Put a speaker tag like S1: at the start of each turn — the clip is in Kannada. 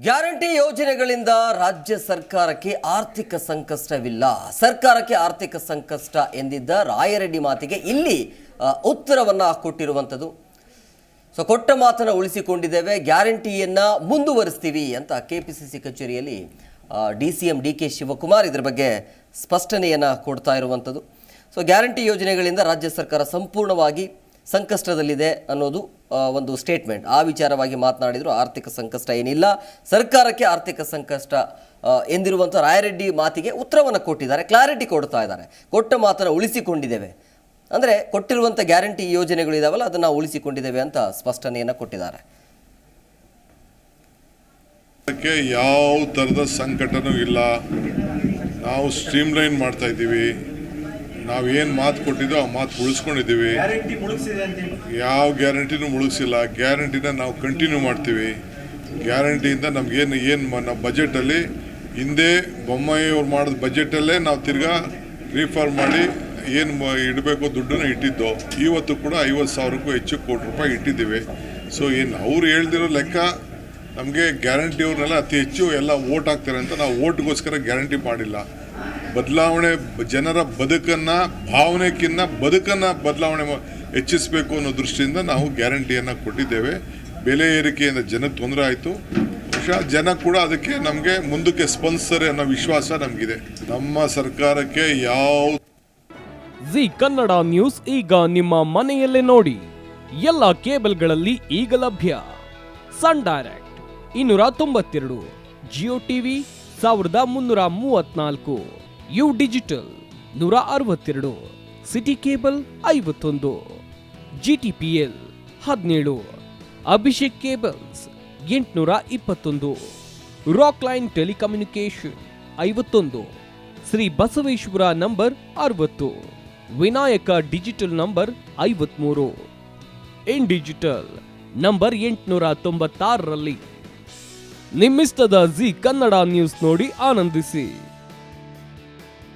S1: ಗ್ಯಾರಂಟಿ ಯೋಜನೆಗಳಿಂದ ರಾಜ್ಯ ಸರ್ಕಾರಕ್ಕೆ ಆರ್ಥಿಕ ಸಂಕಷ್ಟವಿಲ್ಲ. ಸರ್ಕಾರಕ್ಕೆ ಆರ್ಥಿಕ ಸಂಕಷ್ಟ ಎಂದಿದ್ದ ರಾಯರೆಡ್ಡಿ ಮಾತಿಗೆ ಇಲ್ಲಿ ಉತ್ತರವನ್ನ ಕೊಟ್ಟಿರುವಂಥದ್ದು. ಸೊ ಕೊಟ್ಟ ಮಾತನ್ನು ಉಳಿಸಿಕೊಂಡಿದ್ದೇವೆ, ಗ್ಯಾರಂಟಿಯನ್ನ ಮುಂದುವರಿಸ್ತೀವಿ ಅಂತ ಕೆಪಿಸಿಸಿ ಕಚೇರಿಯಲ್ಲಿ DCM DK ಶಿವಕುಮಾರ್ ಇದರ ಬಗ್ಗೆ ಸ್ಪಷ್ಟನೆಯನ್ನು ಕೊಡ್ತಾ ಇರುವಂಥದ್ದು. ಸೊ ಗ್ಯಾರಂಟಿ ಯೋಜನೆಗಳಿಂದ ರಾಜ್ಯ ಸರ್ಕಾರ ಸಂಪೂರ್ಣವಾಗಿ ಸಂಕಷ್ಟದಲ್ಲಿದೆ ಅನ್ನೋದು ಒಂದು ಸ್ಟೇಟ್ಮೆಂಟ್. ಆ ವಿಚಾರವಾಗಿ ಮಾತನಾಡಿದರು. ಆರ್ಥಿಕ ಸಂಕಷ್ಟ ಏನಿಲ್ಲ, ಸರ್ಕಾರಕ್ಕೆ ಆರ್ಥಿಕ ಸಂಕಷ್ಟ ಎಂದಿರುವಂಥ ರಾಯರೆಡ್ಡಿ ಮಾತಿಗೆ ಉತ್ತರವನ್ನು ಕೊಟ್ಟಿದ್ದಾರೆ, ಕ್ಲಾರಿಟಿ ಕೊಡ್ತಾ ಇದ್ದಾರೆ. ಕೊಟ್ಟ ಮಾತನ್ನು ಉಳಿಸಿಕೊಂಡಿದ್ದೇವೆ ಅಂದರೆ ಕೊಟ್ಟಿರುವಂಥ ಗ್ಯಾರಂಟಿ ಯೋಜನೆಗಳು ಇದಾವಲ್ಲ ಅದನ್ನು ಉಳಿಸಿಕೊಂಡಿದ್ದೇವೆ ಅಂತ ಸ್ಪಷ್ಟನೆಯನ್ನು ಕೊಟ್ಟಿದ್ದಾರೆ.
S2: ಯಾವ ಥರದ ಸಂಕಟನೂ ಇಲ್ಲ, ನಾವು ಸ್ಟ್ರೀಮ್ಲೈನ್ ಮಾಡ್ತಾ ಇದ್ದೀವಿ. ನಾವೇನು ಮಾತು ಕೊಟ್ಟಿದ್ದೋ ಆ ಮಾತು ಉಳಿಸ್ಕೊಂಡಿದ್ದೀವಿ. ಯಾವ ಗ್ಯಾರಂಟಿನೂ ಮುಳುಗಿಸಿಲ್ಲ. ಗ್ಯಾರಂಟಿನ ನಾವು ಕಂಟಿನ್ಯೂ ಮಾಡ್ತೀವಿ. ಗ್ಯಾರಂಟಿಯಿಂದ ನಮಗೇನು ನಮ್ಮ ಬಜೆಟಲ್ಲಿ ಹಿಂದೆ ಬೊಮ್ಮಾಯಿಯವ್ರು ಮಾಡಿದ ಬಜೆಟಲ್ಲೇ ನಾವು ತಿರ್ಗಾ ರೀಫಾರ್ಮ್ ಮಾಡಿ ಏನು ಇಡಬೇಕು ದುಡ್ಡನ್ನು ಇಟ್ಟಿದ್ದೋ, ಇವತ್ತು ಕೂಡ 50,000ಕ್ಕೂ ಹೆಚ್ಚು ಕೋಟಿ ರೂಪಾಯಿ ಇಟ್ಟಿದ್ದೀವಿ. ಸೊ ಏನು ಅವ್ರು ಹೇಳ್ದಿರೋ ಲೆಕ್ಕ ನಮಗೆ ಗ್ಯಾರಂಟಿಯವ್ರನ್ನೆಲ್ಲ ಅತಿ ಹೆಚ್ಚು ಎಲ್ಲ ಓಟ್ ಹಾಕ್ತಾರೆ ಅಂತ ನಾವು ಓಟ್ಗೋಸ್ಕರ ಗ್ಯಾರಂಟಿ ಮಾಡಿಲ್ಲ. ಬದಲಾವಣೆ, ಜನರ ಬದುಕನ್ನು, ಭಾವನೆಕ್ಕಿಂತ ಬದುಕನ್ನು ಬದಲಾವಣೆ ಹೆಚ್ಚಿಸಬೇಕು ಅನ್ನೋ ದೃಷ್ಟಿಯಿಂದ ನಾವು ಗ್ಯಾರಂಟಿಯನ್ನು ಕೊಟ್ಟಿದ್ದೇವೆ. ಬೆಲೆ ಏರಿಕೆಯಿಂದ ಜನಕ್ಕೆ ತೊಂದರೆ ಆಯಿತು. ಬಹುಶಃ ಜನ ಕೂಡ ಅದಕ್ಕೆ ನಮಗೆ ಮುಂದಕ್ಕೆ ಸ್ಪಂದಿಸ್ತಾರೆ ಅನ್ನೋ ವಿಶ್ವಾಸ ನಮಗಿದೆ. ನಮ್ಮ ಸರ್ಕಾರಕ್ಕೆ ಯಾವ
S3: ಜಿ ಕನ್ನಡ ನ್ಯೂಸ್ ಈಗ ನಿಮ್ಮ ಮನೆಯಲ್ಲೇ ನೋಡಿ. ಎಲ್ಲ ಕೇಬಲ್ಗಳಲ್ಲಿ ಈಗ ಲಭ್ಯ. Sun Direct 292, Jio TV 1334, U digital 162, city cable 51, GTPL 17, Abhishek cables 821, rock line telecommunication 51, Shri Basaveshwara number 60, Vinayaka digital number 53, in digital number 896ರಲ್ಲಿ. ನಿಮ್ಮಿಷ್ಟದ ಜಿ ಕನ್ನಡ ನ್ಯೂಸ್ ನೋಡಿ ಆನಂದಿಸಿ.